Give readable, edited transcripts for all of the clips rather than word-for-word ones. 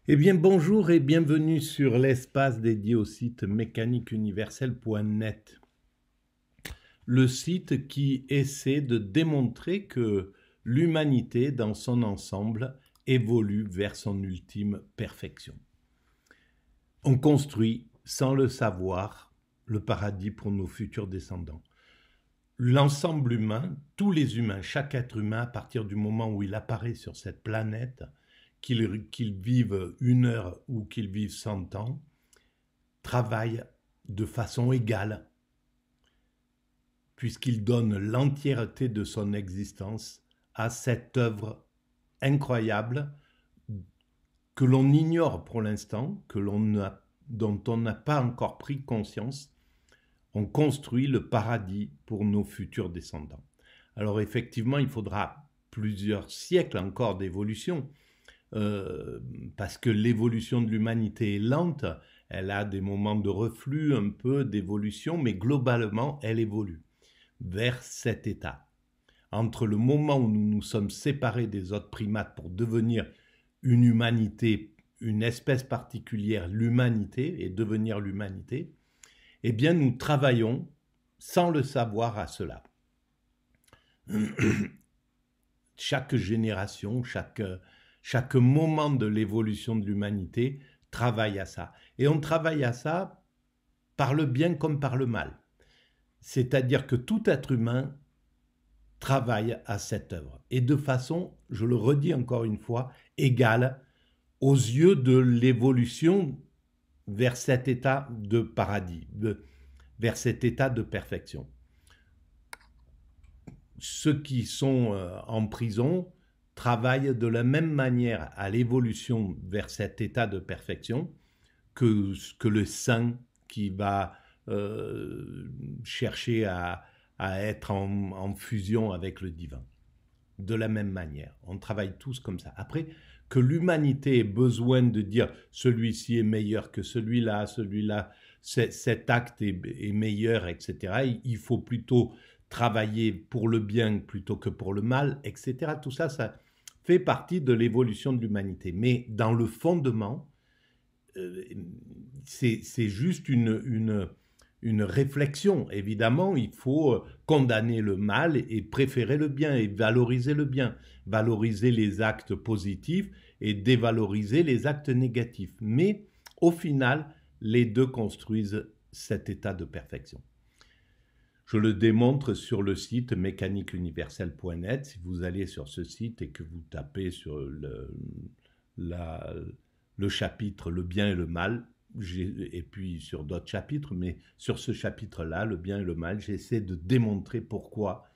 Eh bien, bonjour et bienvenue sur l'espace dédié au site mécaniqueuniverselle.net, le site qui essaie de démontrer que l'humanité dans son ensemble évolue vers son ultime perfection. On construit, sans le savoir, le paradis pour nos futurs descendants. L'ensemble humain, tous les humains, chaque être humain, à partir du moment où il apparaît sur cette planète, qu'il vive 1 heure ou qu'il vive 100 ans, travaille de façon égale, puisqu'il donne l'entièreté de son existence à cette œuvre incroyable que l'on ignore pour l'instant, dont on n'a pas encore pris conscience. On construit le paradis pour nos futurs descendants. Alors effectivement, il faudra plusieurs siècles encore d'évolution, parce que l'évolution de l'humanité est lente, elle a des moments de reflux, un peu d'évolution, mais globalement, elle évolue vers cet état. Entre le moment où nous nous sommes séparés des autres primates pour devenir une humanité, une espèce particulière, l'humanité, et devenir l'humanité, eh bien nous travaillons sans le savoir à cela. Chaque génération, chaque moment de l'évolution de l'humanité travaille à ça. Et on travaille à ça par le bien comme par le mal. C'est-à-dire que tout être humain travaille à cette œuvre. Et de façon, je le redis encore une fois, égale aux yeux de l'évolution vers cet état de paradis, vers cet état de perfection. Ceux qui sont en prison travaillent de la même manière à l'évolution vers cet état de perfection que le saint qui va chercher à être en fusion avec le divin. De la même manière, on travaille tous comme ça. Après, que l'humanité ait besoin de dire celui-ci est meilleur que celui-là, cet acte est meilleur, etc. Il faut plutôt travailler pour le bien plutôt que pour le mal, etc. Tout ça, ça fait partie de l'évolution de l'humanité. Mais dans le fondement, c'est juste une réflexion. Évidemment, il faut condamner le mal et préférer le bien et valoriser le bien, valoriser les actes positifs et dévaloriser les actes négatifs. Mais au final, les deux construisent cet état de perfection. Je le démontre sur le site mécaniqueuniverselle.net. Si vous allez sur ce site et que vous tapez sur le chapitre « Le bien et le mal », et puis sur d'autres chapitres, mais sur ce chapitre-là, le bien et le mal, j'essaie de démontrer pourquoi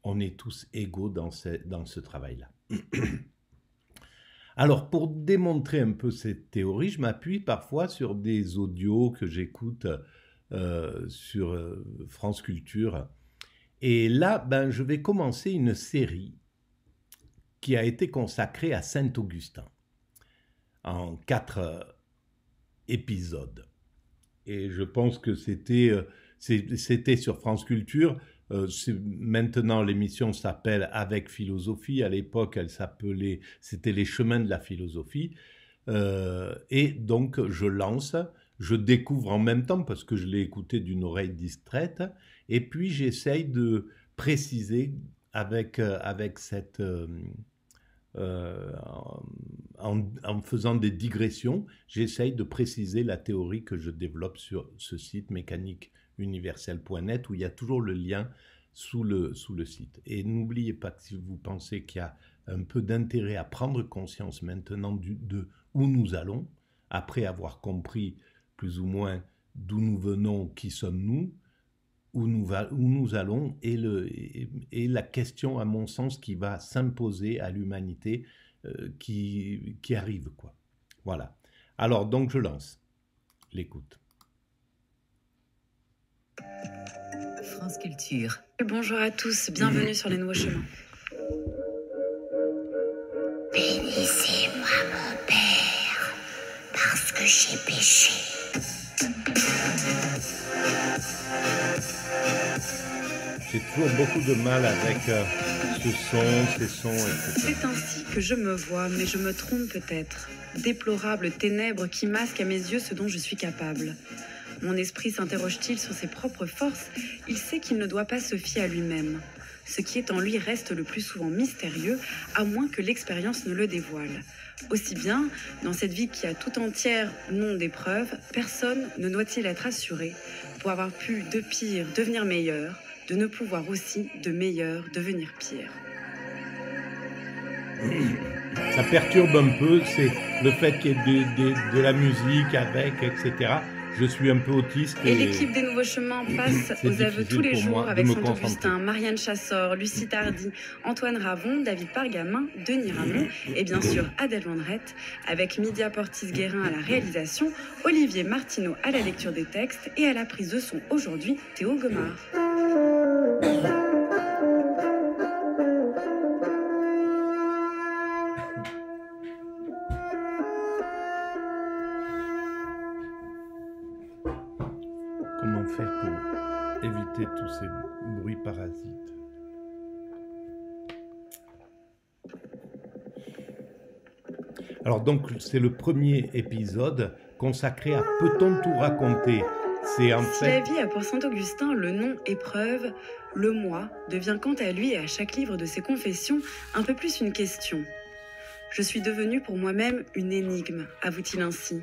on est tous égaux dans ce travail-là. Alors, pour démontrer un peu cette théorie, je m'appuie parfois sur des audios que j'écoute sur France Culture. Et là, je vais commencer une série qui a été consacrée à Saint-Augustin en 4 épisodes. Et je pense que c'était sur France Culture. Maintenant, l'émission s'appelle Avec philosophie. À l'époque, c'était les chemins de la philosophie. Et donc, je découvre en même temps parce que je l'ai écouté d'une oreille distraite. Et puis, j'essaye de préciser avec cette... en faisant des digressions, j'essaye de préciser la théorie que je développe sur ce site mécaniqueuniverselle.net où il y a toujours le lien sous le site. Et n'oubliez pas que si vous pensez qu'il y a un peu d'intérêt à prendre conscience maintenant de où nous allons, après avoir compris plus ou moins d'où nous venons, qui sommes-nous, où nous allons, et la question, à mon sens, qui va s'imposer à l'humanité qui arrive, quoi. Voilà. Alors, donc, je lance l'écoute. France Culture. Bonjour à tous, bienvenue sur les nouveaux chemins. Bénissez-moi, mon Père, parce que j'ai péché. J'ai toujours beaucoup de mal avec ce son, ces sons, etc. C'est ainsi que je me vois, mais je me trompe peut-être. Déplorables ténèbres qui masquent à mes yeux ce dont je suis capable. Mon esprit s'interroge-t-il sur ses propres forces? Il sait qu'il ne doit pas se fier à lui-même. Ce qui est en lui reste le plus souvent mystérieux, à moins que l'expérience ne le dévoile. Aussi bien, dans cette vie qui a tout entière nom d'épreuve, personne ne doit-il être assuré, pour avoir pu de pire devenir meilleur, de ne pouvoir aussi de meilleur devenir pire. Ça perturbe un peu, c'est le fait qu'il y ait de la musique avec, etc. Je suis un peu autiste. Et l'équipe des Nouveaux Chemins passe aux aveux tous les jours avec Saint-Augustin, Marianne Chassor, Lucie Tardy, Antoine Ravon, David Pargamin, Denis Ramon et bien sûr Adèle Vendrette, avec Mydia Portis-Guérin à la réalisation, Olivier Martineau à la lecture des textes et à la prise de son aujourd'hui, Théo Gomard. Comment faire pour éviter tous ces bruits parasites? Alors donc c'est le premier épisode consacré à Peut-on tout raconter? C'est en Si la vie a pour Saint-Augustin le nom épreuve, le moi devient quant à lui et à chaque livre de ses confessions un peu plus une question. Je suis devenu pour moi-même une énigme, avoue-t-il ainsi.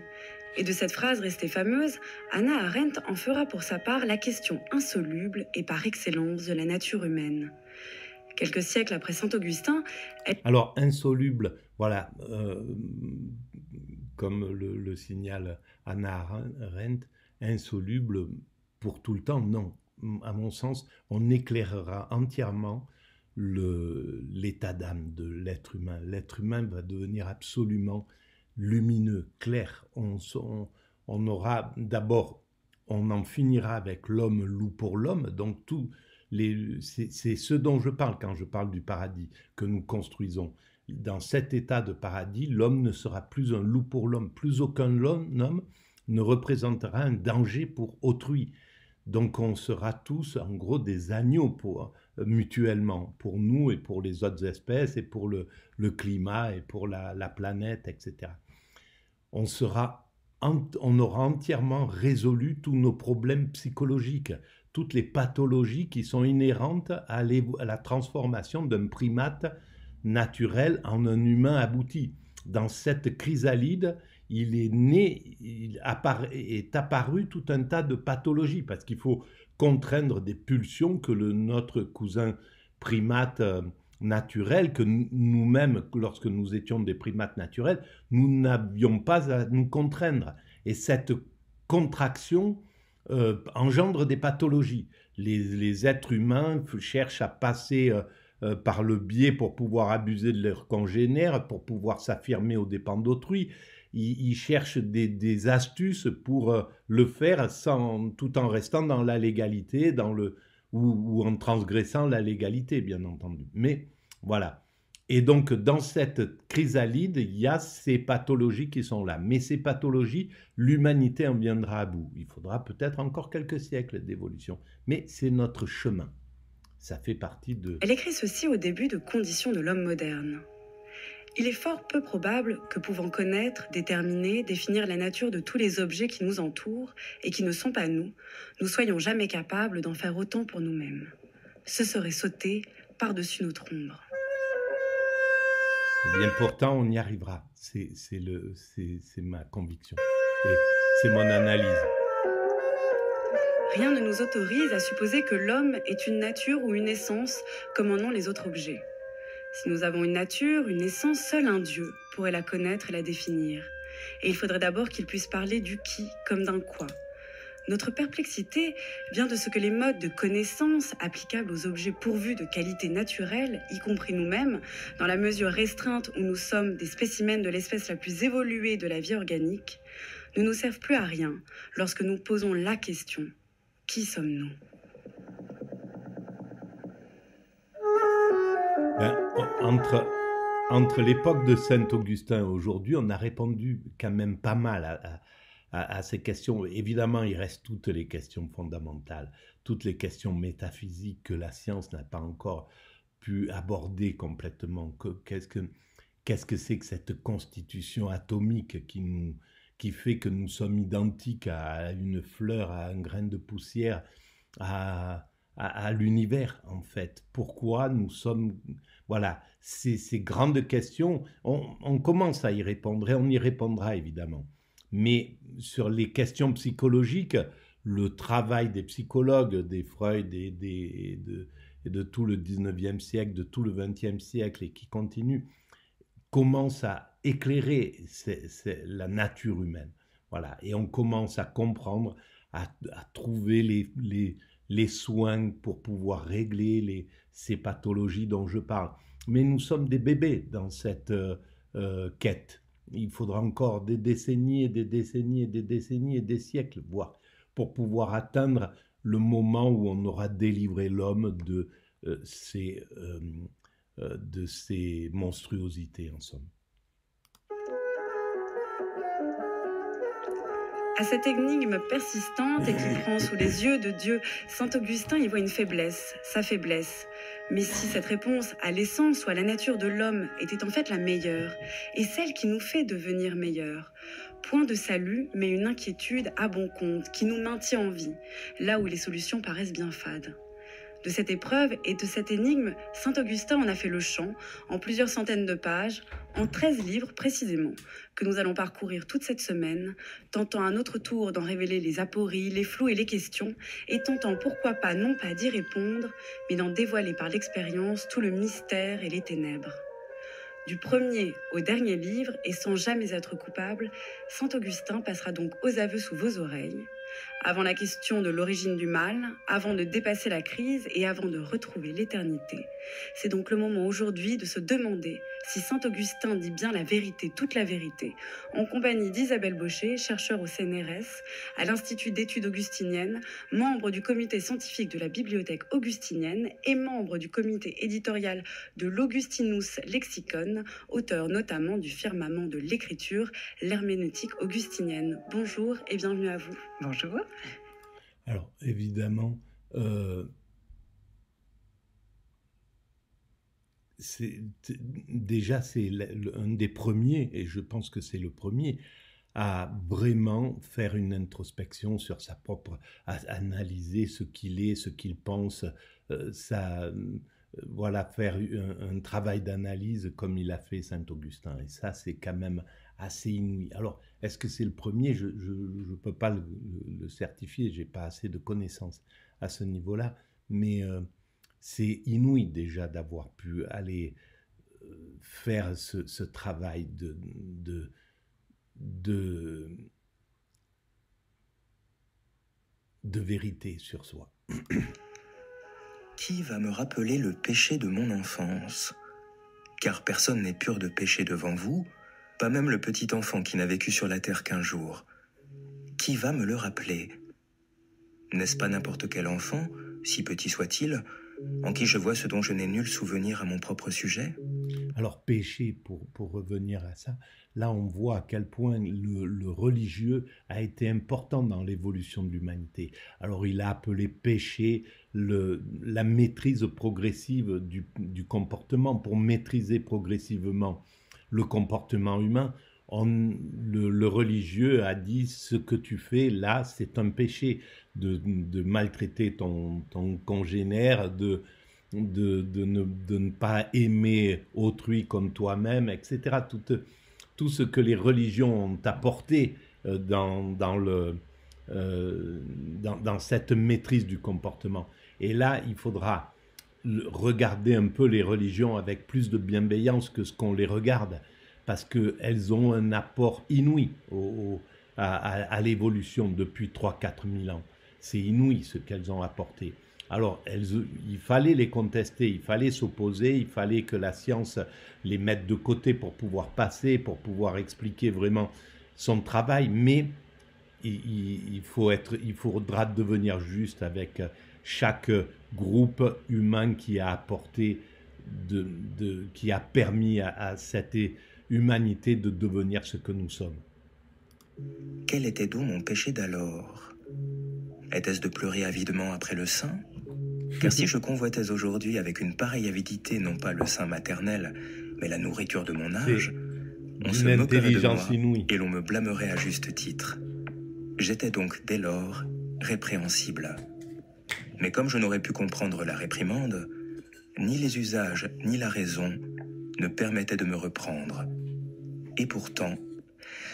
Et de cette phrase restée fameuse, Hannah Arendt en fera pour sa part la question insoluble et par excellence de la nature humaine. Quelques siècles après Saint-Augustin... Alors, insoluble, voilà, comme le signale Hannah Arendt, insoluble pour tout le temps, non. À mon sens, on éclairera entièrement l'état d'âme de l'être humain. L'être humain va devenir absolument lumineux, clair. On aura d'abord, on en finira avec l'homme loup pour l'homme, donc c'est ce dont je parle quand je parle du paradis que nous construisons. Dans cet état de paradis, l'homme ne sera plus un loup pour l'homme, plus aucun homme ne représentera un danger pour autrui. Donc on sera tous en gros des agneaux mutuellement, pour nous et pour les autres espèces et pour le climat et pour la planète, etc. On aura entièrement résolu tous nos problèmes psychologiques, toutes les pathologies qui sont inhérentes à la transformation d'un primate naturel en un humain abouti. Dans cette chrysalide, est apparu tout un tas de pathologies, parce qu'il faut contraindre des pulsions que notre cousin primate naturel, que nous-mêmes, lorsque nous étions des primates naturels, nous n'avions pas à nous contraindre. Et cette contraction engendre des pathologies. Les êtres humains cherchent à passer par le biais pour pouvoir abuser de leurs congénères, pour pouvoir s'affirmer aux dépens d'autrui. Ils cherchent des astuces pour le faire tout en restant dans la légalité, ou en transgressant la légalité, bien entendu. Mais voilà. Et donc, dans cette chrysalide, il y a ces pathologies qui sont là. Mais ces pathologies, l'humanité en viendra à bout. Il faudra peut-être encore quelques siècles d'évolution. Mais c'est notre chemin. Ça fait partie de... Elle écrit ceci au début de Conditions de l'homme moderne. Il est fort peu probable que pouvant connaître, déterminer, définir la nature de tous les objets qui nous entourent et qui ne sont pas nous, nous soyons jamais capables d'en faire autant pour nous-mêmes. Ce serait sauter par-dessus notre ombre. Eh bien, pourtant, on y arrivera. C'est ma conviction. Et c'est mon analyse. Rien ne nous autorise à supposer que l'homme est une nature ou une essence comme en ont les autres objets. Si nous avons une nature, une essence, seul un Dieu pourrait la connaître et la définir. Et il faudrait d'abord qu'il puisse parler du qui comme d'un quoi. Notre perplexité vient de ce que les modes de connaissance applicables aux objets pourvus de qualités naturelles, y compris nous-mêmes, dans la mesure restreinte où nous sommes des spécimens de l'espèce la plus évoluée de la vie organique, ne nous servent plus à rien lorsque nous posons la question « Qui sommes-nous » ? Entre l'époque de Saint-Augustin et aujourd'hui, on a répondu quand même pas mal à ces questions. Évidemment, il reste toutes les questions fondamentales, toutes les questions métaphysiques que la science n'a pas encore pu aborder complètement. Qu'est-ce que c'est que cette constitution atomique qui fait que nous sommes identiques à une fleur, à un grain de poussière, à l'univers, en fait. Pourquoi nous sommes... Voilà, ces grandes questions, on commence à y répondre et on y répondra évidemment. Mais sur les questions psychologiques, le travail des psychologues, des Freud et de tout le 19e siècle, de tout le 20e siècle et qui continue, commence à éclairer la nature humaine. Voilà. Et on commence à comprendre, à trouver les soins pour pouvoir régler ces pathologies dont je parle. Mais nous sommes des bébés dans cette quête. Il faudra encore des décennies et des décennies et des décennies et des siècles, voire, pour pouvoir atteindre le moment où on aura délivré l'homme de ces monstruosités, en somme. À cette énigme persistante et qui prend sous les yeux de Dieu, saint Augustin y voit une faiblesse, sa faiblesse. Mais si cette réponse à l'essence ou à la nature de l'homme était en fait la meilleure, et celle qui nous fait devenir meilleurs, point de salut, mais une inquiétude à bon compte qui nous maintient en vie, là où les solutions paraissent bien fades. De cette épreuve et de cette énigme, saint Augustin en a fait le champ, en plusieurs centaines de pages, en 13 livres précisément, que nous allons parcourir toute cette semaine, tentant à notre tour d'en révéler les apories, les flous et les questions, et tentant pourquoi pas non pas d'y répondre, mais d'en dévoiler par l'expérience tout le mystère et les ténèbres. Du premier au dernier livre, et sans jamais être coupable, saint Augustin passera donc aux aveux sous vos oreilles, avant la question de l'origine du mal, avant de dépasser la crise et avant de retrouver l'éternité. C'est donc le moment aujourd'hui de se demander si saint Augustin dit bien la vérité, toute la vérité, en compagnie d'Isabelle Baucher, chercheure au CNRS, à l'Institut d'études augustiniennes, membre du comité scientifique de la bibliothèque augustinienne et membre du comité éditorial de l'Augustinus Lexicon, auteur notamment du Firmament de l'écriture, l'herméneutique augustinienne. Bonjour et bienvenue à vous. Bonjour. Alors, évidemment, c'est un des premiers, et je pense que c'est le premier, à vraiment faire une introspection sur sa propre... à analyser ce qu'il est, ce qu'il pense, voilà, faire un travail d'analyse comme il a fait saint Augustin. Et ça, c'est quand même assez inouï. Alors, est-ce que c'est le premier? Je ne peux pas le certifier, je n'ai pas assez de connaissances à ce niveau-là, mais c'est inouï déjà d'avoir pu aller faire ce travail de vérité sur soi. Qui va me rappeler le péché de mon enfance? Car personne n'est pur de péché devant vous, pas même le petit enfant qui n'a vécu sur la terre qu'1 jour. Qui va me le rappeler? N'est-ce pas n'importe quel enfant, si petit soit-il, en qui je vois ce dont je n'ai nul souvenir à mon propre sujet? Alors, péché, pour revenir à ça, là on voit à quel point le religieux a été important dans l'évolution de l'humanité. Alors il a appelé péché la maîtrise progressive du comportement. Pour maîtriser progressivement le comportement humain, le religieux a dit ce que tu fais là, c'est un péché de maltraiter ton congénère, de ne pas aimer autrui comme toi-même, etc. Tout ce que les religions ont apporté dans cette maîtrise du comportement. Et là, il faudra regarder un peu les religions avec plus de bienveillance que ce qu'on les regarde, parce qu'elles ont un apport inouï à l'évolution depuis 3-4 000 ans. C'est inouï ce qu'elles ont apporté. Alors, il fallait les contester, il fallait s'opposer, il fallait que la science les mette de côté pour pouvoir passer, pour pouvoir expliquer vraiment son travail, mais il faudra devenir juste avec chaque groupe humain qui a apporté, qui a permis à cette humanité de devenir ce que nous sommes. Quel était donc mon péché d'alors? Était-ce de pleurer avidement après le sein? Car si je convoitais aujourd'hui avec une pareille avidité non pas le sein maternel, mais la nourriture de mon âge, on se moquerait de moi inouïe. et l'on me blâmerait à juste titre. J'étais donc dès lors répréhensible. Mais comme je n'aurais pu comprendre la réprimande, ni les usages ni la raison ne permettaient de me reprendre. Et pourtant,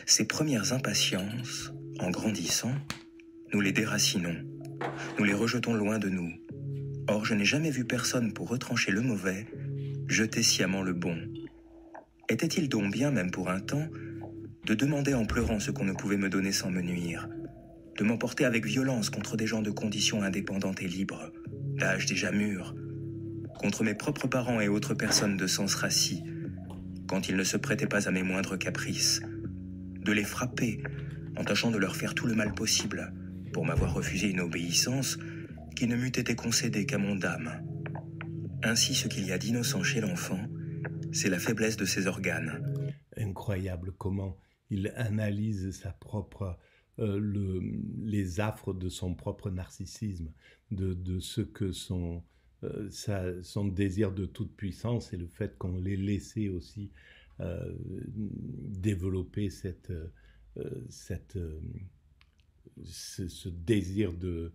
ces premières impatiences, en grandissant, nous les déracinons, nous les rejetons loin de nous. Or, je n'ai jamais vu personne pour retrancher le mauvais, jeter sciemment le bon. Était-il donc bien, même pour un temps, de demander en pleurant ce qu'on ne pouvait me donner sans me nuire, de m'emporter avec violence contre des gens de condition indépendante et libre, d'âge déjà mûr, contre mes propres parents et autres personnes de sens rassis, quand ils ne se prêtaient pas à mes moindres caprices, de les frapper en tâchant de leur faire tout le mal possible pour m'avoir refusé une obéissance qui ne m'eût été concédée qu'à mon âme. Ainsi, ce qu'il y a d'innocent chez l'enfant, c'est la faiblesse de ses organes. Incroyable comment il analyse sa propre, les affres de son propre narcissisme, de ce que son désir de toute puissance et le fait qu'on l'ait laissé aussi développer ce désir de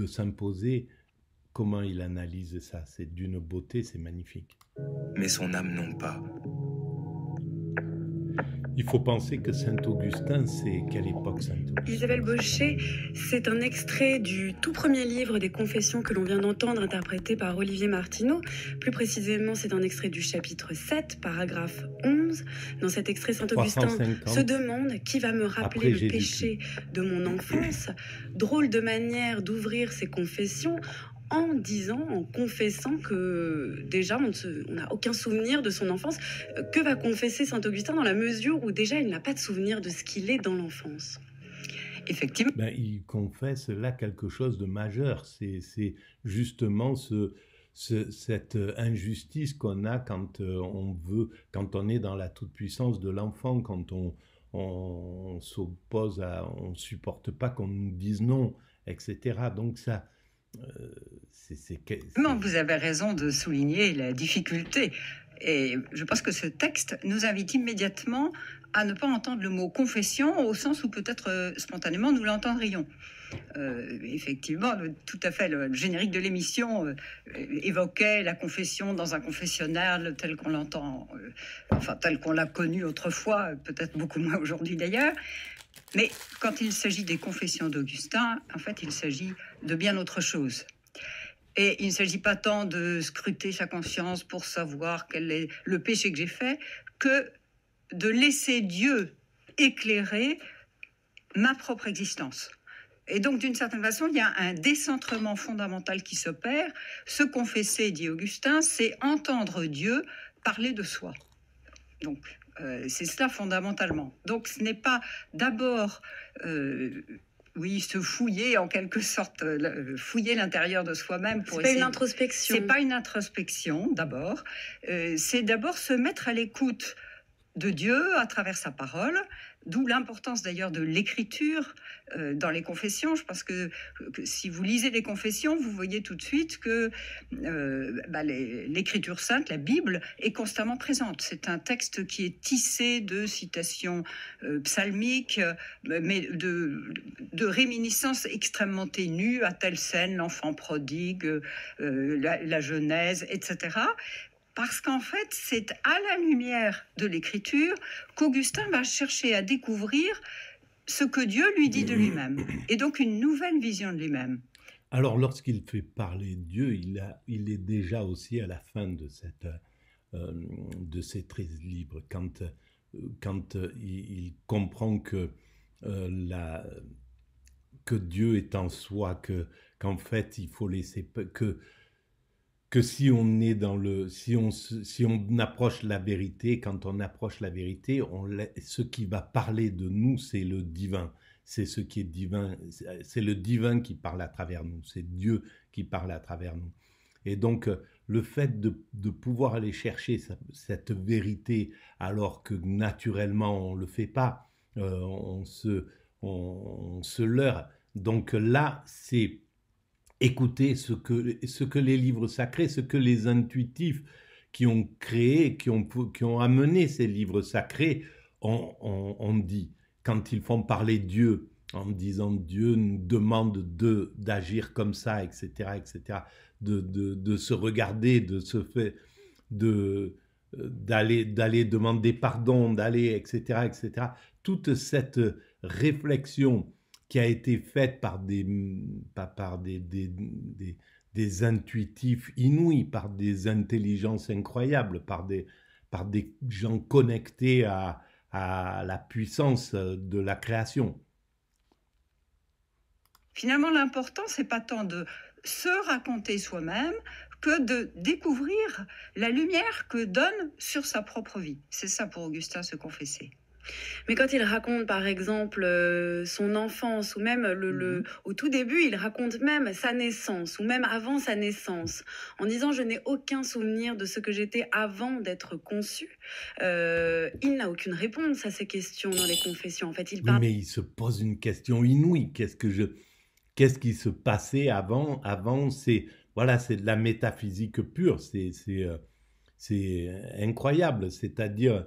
s'imposer. Comment il analyse ça? C'est d'une beauté, c'est magnifique. Mais son âme non pas. Il faut penser que Saint-Augustin, c'est quelle époque Saint-Augustin? Isabelle Baucher, c'est un extrait du tout premier livre des Confessions que l'on vient d'entendre interprété par Olivier Martineau. Plus précisément, c'est un extrait du chapitre 7, paragraphe 11. Dans cet extrait, Saint-Augustin se demande qui va me rappeler le péché de mon enfance. Drôle de manière d'ouvrir ses confessions en confessant que déjà on n'a aucun souvenir de son enfance. Que va confesser Saint-Augustin dans la mesure où déjà il n'a pas de souvenir de ce qu'il est dans l'enfance? Effectivement. Il confesse là quelque chose de majeur. C'est justement cette injustice qu'on a quand on est dans la toute-puissance de l'enfant, quand on s'oppose on supporte pas qu'on nous dise non, etc. Donc ça... Non, vous avez raison de souligner la difficulté. Et je pense que ce texte nous invite immédiatement à ne pas entendre le mot confession au sens où peut-être spontanément nous l'entendrions. Effectivement, tout à fait, le générique de l'émission évoquait la confession dans un confessionnal tel qu'on l'entend, tel qu'on l'a connu autrefois, peut-être beaucoup moins aujourd'hui d'ailleurs. Mais quand il s'agit des confessions d'Augustin, en fait, il s'agit de bien autre chose. Et il ne s'agit pas tant de scruter sa conscience pour savoir quel est le péché que j'ai fait, que de laisser Dieu éclairer ma propre existence. Et donc, d'une certaine façon, il y a un décentrement fondamental qui s'opère. Se confesser, dit Augustin, c'est entendre Dieu parler de soi. Donc, c'est cela fondamentalement. Donc ce n'est pas d'abord, se fouiller en quelque sorte, fouiller l'intérieur de soi-même. C'est pas une introspection. C'est pas une introspection d'abord. C'est d'abord se mettre à l'écoute de Dieu à travers sa parole, d'où l'importance d'ailleurs de l'écriture dans les confessions. Je pense que si vous lisez les confessions, vous voyez tout de suite que l'écriture sainte, la Bible, est constamment présente. C'est un texte qui est tissé de citations psalmiques, mais de réminiscences extrêmement ténues à telle scène, l'enfant prodigue, la Genèse, etc. Parce qu'en fait, c'est à la lumière de l'écriture qu'Augustin va chercher à découvrir ce que Dieu lui dit de lui-même, et donc une nouvelle vision de lui-même. Alors, lorsqu'il fait parler Dieu, il est déjà aussi à la fin de ces 13 livres, quand il comprend que Dieu est en soi, qu'en fait, il faut laisser... que si on est si on approche la vérité, quand on approche la vérité, ce qui va parler de nous, c'est le divin. C'est ce qui est divin. C'est le divin qui parle à travers nous. C'est Dieu qui parle à travers nous. Et donc, le fait de pouvoir aller chercher cette vérité, alors que naturellement on le fait pas, on se leurre. Donc là, c'est écouter ce que les livres sacrés, ce que les intuitifs qui ont créé, qui ont amené ces livres sacrés ont dit. Quand ils font parler Dieu, en disant Dieu nous demande d'agir comme ça, etc., etc., de se regarder, d'aller demander pardon, d'aller, etc., etc. Toute cette réflexion qui a été faite par des intuitifs inouïs, par des intelligences incroyables, par des gens connectés à la puissance de la création. Finalement, l'important, c'est pas tant de se raconter soi-même que de découvrir la lumière que donne sur sa propre vie. C'est ça pour Augustin, se confesser. Mais quand il raconte, par exemple, son enfance, ou même au tout début, il raconte même sa naissance, ou même avant sa naissance, en disant « je n'ai aucun souvenir de ce que j'étais avant d'être conçu », il n'a aucune réponse à ces questions dans les confessions. En fait, Oui, mais il se pose une question inouïe. Qu'est-ce qui se passait avant? C'est de la métaphysique pure. C'est incroyable. C'est-à-dire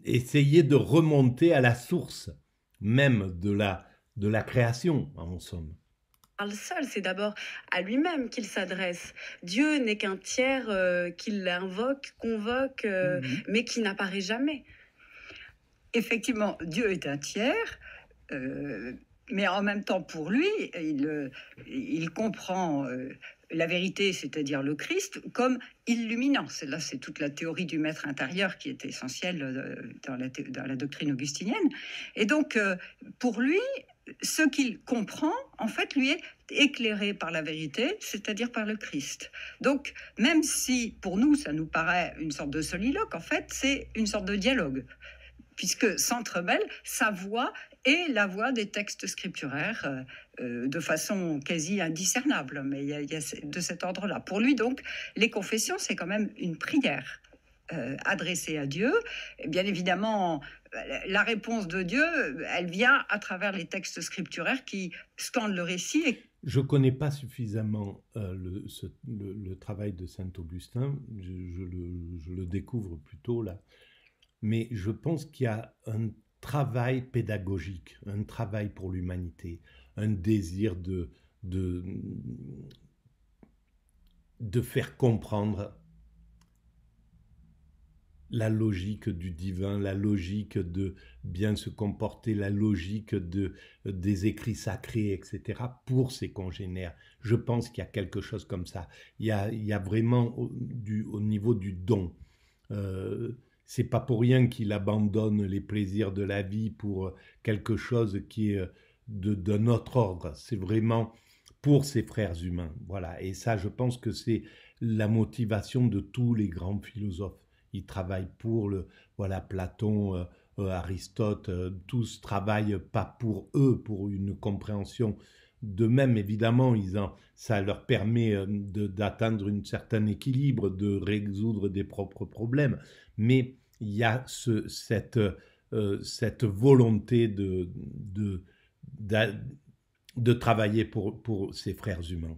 essayer de remonter à la source même de la création, en somme. Parle seul, c'est d'abord à lui-même qu'il s'adresse. Dieu n'est qu'un tiers qu'il invoque, convoque, mais qui n'apparaît jamais. Effectivement, Dieu est un tiers, mais en même temps, pour lui, il comprend la vérité, c'est-à-dire le Christ, comme illuminant. Là, c'est toute la théorie du maître intérieur qui est essentielle dans la doctrine augustinienne. Et donc, pour lui, ce qu'il comprend, en fait, lui est éclairé par la vérité, c'est-à-dire par le Christ. Donc, même si, pour nous, ça nous paraît une sorte de soliloque, en fait, c'est une sorte de dialogue, puisque s'entremêlent sa voix et la voix des textes scripturaires de façon quasi indiscernable. Mais il y a de cet ordre-là. Pour lui, donc, les confessions, c'est quand même une prière adressée à Dieu. Et bien évidemment, la réponse de Dieu, elle vient à travers les textes scripturaires qui scandent le récit. Je ne connais pas suffisamment le travail de saint Augustin. Je le découvre plutôt là. Mais je pense qu'il y a un travail pédagogique, un travail pour l'humanité, un désir de faire comprendre la logique du divin, la logique de bien se comporter, la logique des écrits sacrés, etc., pour ses congénères. Je pense qu'il y a quelque chose comme ça. Il y a vraiment au niveau du don. C'est pas pour rien qu'il abandonne les plaisirs de la vie pour quelque chose qui est d'un autre ordre. C'est vraiment pour ses frères humains. Voilà. Et ça, je pense que c'est la motivation de tous les grands philosophes. Ils travaillent pour Platon, Aristote, tous travaillent pas pour eux, pour une compréhension d'eux-mêmes. Évidemment, ça leur permet d'atteindre un certain équilibre, de résoudre des propres problèmes. Mais il y a cette volonté de travailler pour ses frères humains.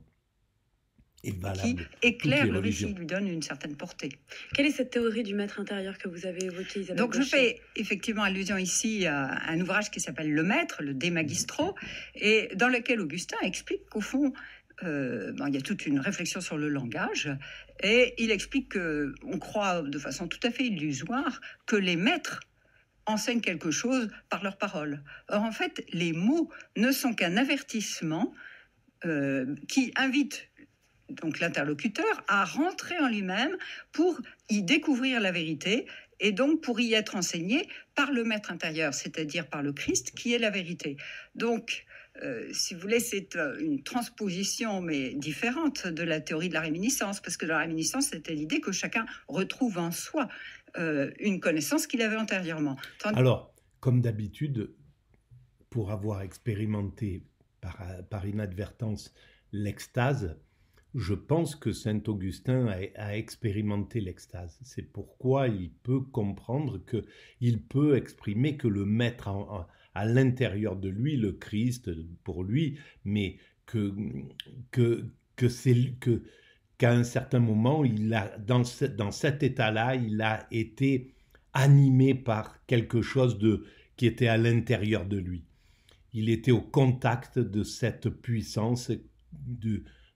Qui éclaire le récit, lui donne une certaine portée. Quelle est cette théorie du maître intérieur que vous avez évoquée, Isabelle Donc Gaucher? Je fais effectivement allusion ici à un ouvrage qui s'appelle Le Maître, le De Magistro, et dans lequel Augustin explique qu'au fond, il y a toute une réflexion sur le langage, et il explique qu'on croit de façon tout à fait illusoire que les maîtres enseignent quelque chose par leurs paroles. Or, en fait, les mots ne sont qu'un avertissement qui invite donc l'interlocuteur à rentrer en lui-même pour y découvrir la vérité et donc pour y être enseigné par le maître intérieur, c'est-à-dire par le Christ qui est la vérité. Donc, si vous voulez, c'est une transposition, mais différente de la théorie de la réminiscence, parce que dans la réminiscence, c'était l'idée que chacun retrouve en soi une connaissance qu'il avait antérieurement. Alors, comme d'habitude, pour avoir expérimenté par inadvertance l'extase, Je pense que saint Augustin a expérimenté l'extase. C'est pourquoi il peut comprendre qu'il peut exprimer que le maître à l'intérieur de lui, le Christ pour lui, mais qu'à un certain moment, dans cet état-là, il a été animé par quelque chose qui était à l'intérieur de lui. Il était au contact de cette puissance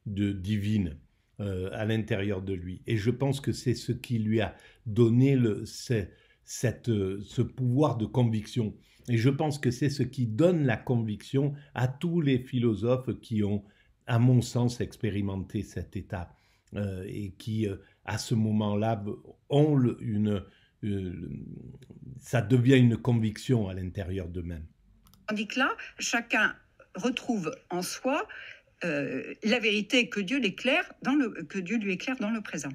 divine à l'intérieur de lui. Et je pense que c'est ce qui lui a donné ce pouvoir de conviction. Et je pense que c'est ce qui donne la conviction à tous les philosophes qui ont, à mon sens, expérimenté cet état et qui, à ce moment-là, ont ça devient une conviction à l'intérieur d'eux-mêmes. Tandis que là, chacun retrouve en soi la vérité que Dieu lui éclaire dans le présent.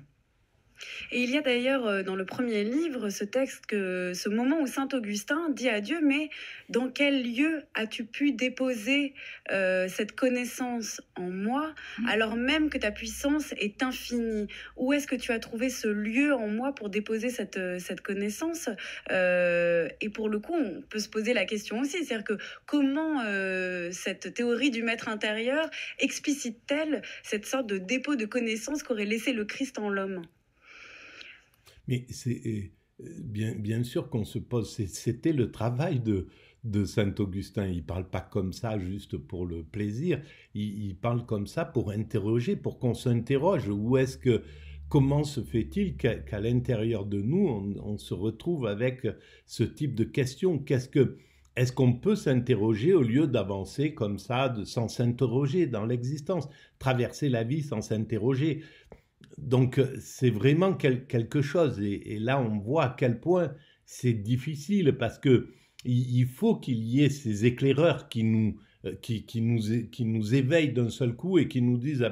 Et il y a d'ailleurs dans le premier livre ce moment où saint Augustin dit à Dieu, mais dans quel lieu as-tu pu déposer cette connaissance en moi, alors même que ta puissance est infinie? Où est-ce que tu as trouvé ce lieu en moi pour déposer cette connaissance? Et pour le coup, on peut se poser la question aussi, c'est-à-dire que comment cette théorie du maître intérieur explicite-t-elle cette sorte de dépôt de connaissances qu'aurait laissé le Christ en l'homme? Mais c'est bien sûr qu'on se pose, c'était le travail de saint Augustin. Il ne parle pas comme ça juste pour le plaisir, il parle comme ça pour interroger, pour qu'on s'interroge. Comment se fait-il qu'à l'intérieur de nous, on se retrouve avec ce type de questions? Est-ce qu'on peut s'interroger au lieu d'avancer comme ça, sans s'interroger dans l'existence, traverser la vie sans s'interroger? Donc, c'est vraiment quelque chose. Et là, on voit à quel point c'est difficile parce qu'il faut qu'il y ait ces éclaireurs qui nous éveillent d'un seul coup et qui nous disent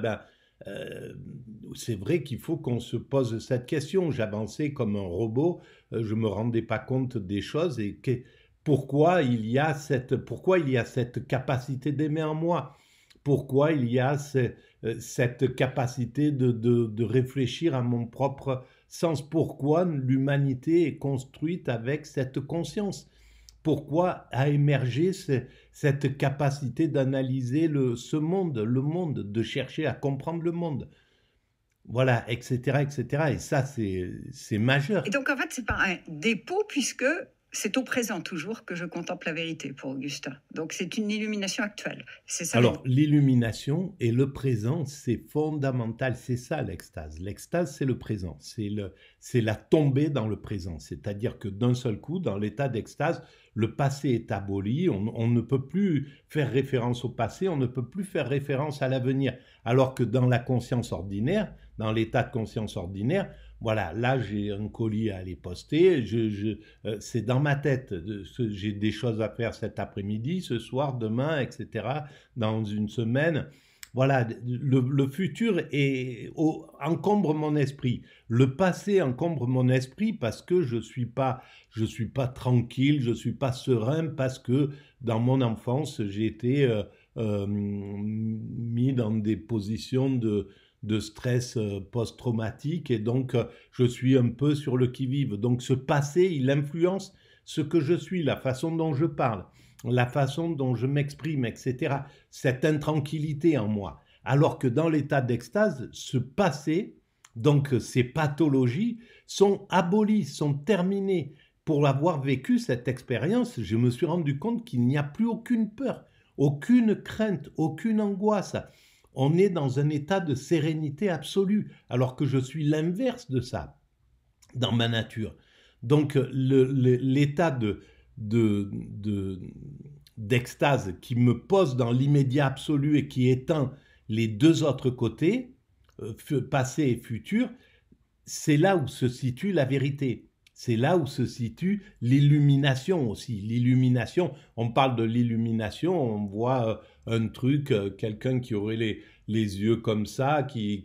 c'est vrai qu'il faut qu'on se pose cette question. J'avançais comme un robot, je ne me rendais pas compte des choses et pourquoi il y a cette capacité d'aimer en moi? Pourquoi il y a cette capacité de réfléchir à mon propre sens? Pourquoi l'humanité est construite avec cette conscience? Pourquoi a émergé cette capacité d'analyser ce monde, de chercher à comprendre le monde? Voilà, etc., etc. Et ça, c'est majeur. Et donc, en fait, c'est pas un dépôt, puisque c'est au présent toujours que je contemple la vérité pour Augustin. Donc c'est une illumination actuelle. C'est ça. Alors l'illumination et le présent, c'est fondamental. C'est ça l'extase. L'extase, c'est le présent. C'est la tombée dans le présent. C'est-à-dire que d'un seul coup, dans l'état d'extase, le passé est aboli. On ne peut plus faire référence au passé. On ne peut plus faire référence à l'avenir. Alors que dans la conscience ordinaire, dans l'état de conscience ordinaire, voilà, là j'ai un colis à aller poster, c'est dans ma tête, j'ai des choses à faire cet après-midi, ce soir, demain, etc., dans une semaine. Voilà, le futur encombre mon esprit. Le passé encombre mon esprit parce que je suis pas tranquille, je suis pas serein parce que dans mon enfance, j'ai été mis dans des positions de stress post-traumatique et donc je suis un peu sur le qui-vive. Donc ce passé, il influence ce que je suis, la façon dont je parle, la façon dont je m'exprime, etc. Cette intranquillité en moi. Alors que dans l'état d'extase, ce passé, donc ces pathologies, sont abolies, sont terminées. Pour avoir vécu cette expérience, je me suis rendu compte qu'il n'y a plus aucune peur, aucune crainte, aucune angoisse. On est dans un état de sérénité absolue, alors que je suis l'inverse de ça dans ma nature. Donc l'état d'extase qui me pose dans l'immédiat absolu et qui éteint les deux autres côtés, passé et futur, c'est là où se situe la vérité. C'est là où se situe l'illumination aussi. L'illumination, on parle de l'illumination, on voit un truc, quelqu'un qui aurait les yeux comme ça, qui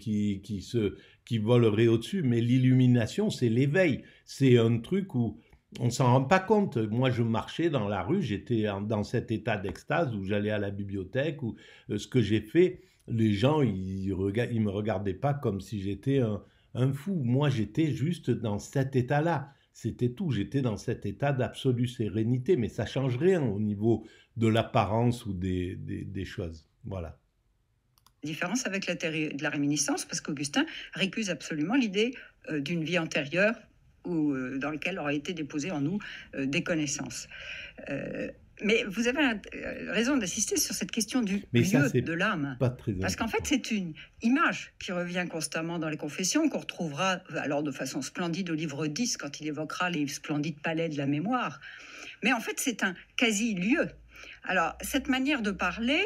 volerait au-dessus. Mais l'illumination, c'est l'éveil. C'est un truc où on ne s'en rend pas compte. Moi, je marchais dans la rue, j'étais dans cet état d'extase où j'allais à la bibliothèque, ou ce que j'ai fait. les gens, ils me regardaient pas comme si j'étais un fou. Moi, j'étais juste dans cet état-là. C'était tout. J'étais dans cet état d'absolue sérénité, mais ça change rien au niveau de l'apparence ou des choses. Voilà. Différence avec la théorie de la réminiscence, parce qu'Augustin récuse absolument l'idée d'une vie antérieure ou dans laquelle auraient été déposées en nous des connaissances. Mais vous avez raison d'insister sur cette question du lieu de l'âme. Parce qu'en fait, c'est une image qui revient constamment dans les confessions, qu'on retrouvera alors de façon splendide au livre 10, quand il évoquera les splendides palais de la mémoire. Mais en fait, c'est un quasi-lieu. Alors, cette manière de parler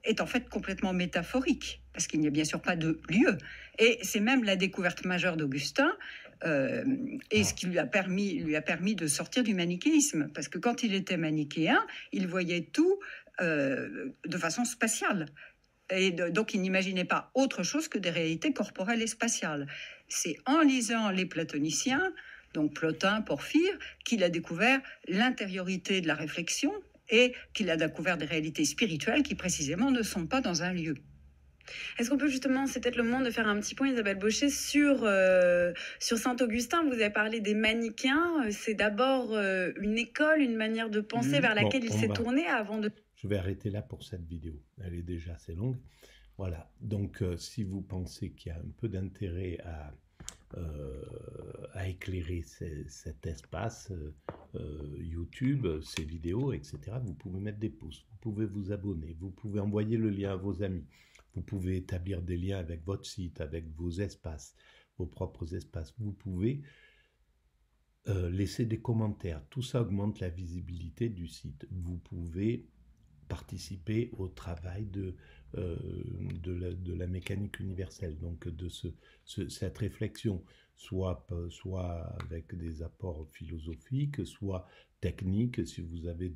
est en fait complètement métaphorique, parce qu'il n'y a bien sûr pas de lieu. Et c'est même la découverte majeure d'Augustin, et ce qui lui a permis de sortir du manichéisme, parce que quand il était manichéen, il voyait tout de façon spatiale. Et donc il n'imaginait pas autre chose que des réalités corporelles et spatiales. C'est en lisant les platoniciens, donc Plotin, Porphyre, qu'il a découvert l'intériorité de la réflexion et qu'il a découvert des réalités spirituelles qui précisément ne sont pas dans un lieu. Est-ce qu'on peut justement, c'est peut-être le moment de faire un petit point, Isabelle Baucher, sur Saint-Augustin. Vous avez parlé des manichéens. C'est d'abord une école, une manière de penser vers laquelle il s'est tourné avant de... Je vais arrêter là pour cette vidéo. Elle est déjà assez longue. Voilà. Donc, si vous pensez qu'il y a un peu d'intérêt à éclairer cet espace YouTube, ces vidéos, etc., vous pouvez mettre des pouces, vous pouvez vous abonner, vous pouvez envoyer le lien à vos amis, vous pouvez établir des liens avec votre site, avec vos espaces, vos propres espaces, vous pouvez laisser des commentaires, tout ça augmente la visibilité du site, vous pouvez participer au travail de la mécanique universelle, donc de cette réflexion, soit avec des apports philosophiques, soit techniques, si vous avez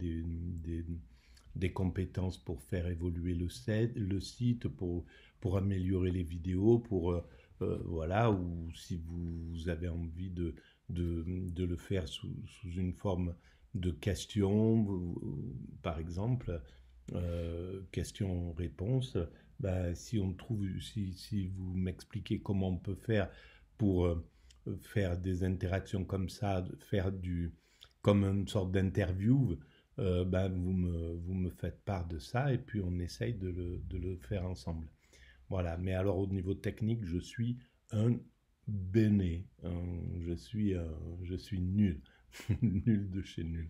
des compétences pour faire évoluer le site, pour améliorer les vidéos, voilà, ou si vous avez envie de le faire sous une forme de questions, par exemple, questions-réponses, si vous m'expliquez comment on peut faire pour faire des interactions comme ça, comme une sorte d'interview, vous me faites part de ça et puis on essaye de le faire ensemble. Voilà, mais alors au niveau technique, je suis un béné, je suis nul, nul de chez nul.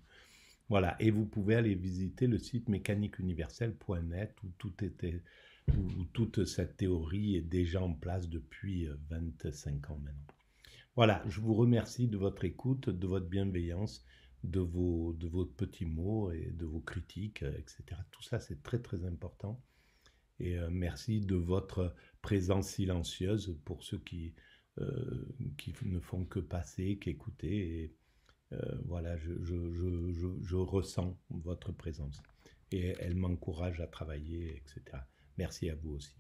Voilà, et vous pouvez aller visiter le site mécaniqueuniverselle.net où toute cette théorie est déjà en place depuis 25 ans maintenant. Voilà, je vous remercie de votre écoute, de votre bienveillance, de vos petits mots et de vos critiques, etc. Tout ça, c'est très très important. Et merci de votre présence silencieuse pour ceux qui ne font que passer, qu'écouter. Et voilà, je ressens votre présence et elle m'encourage à travailler, etc. Merci à vous aussi.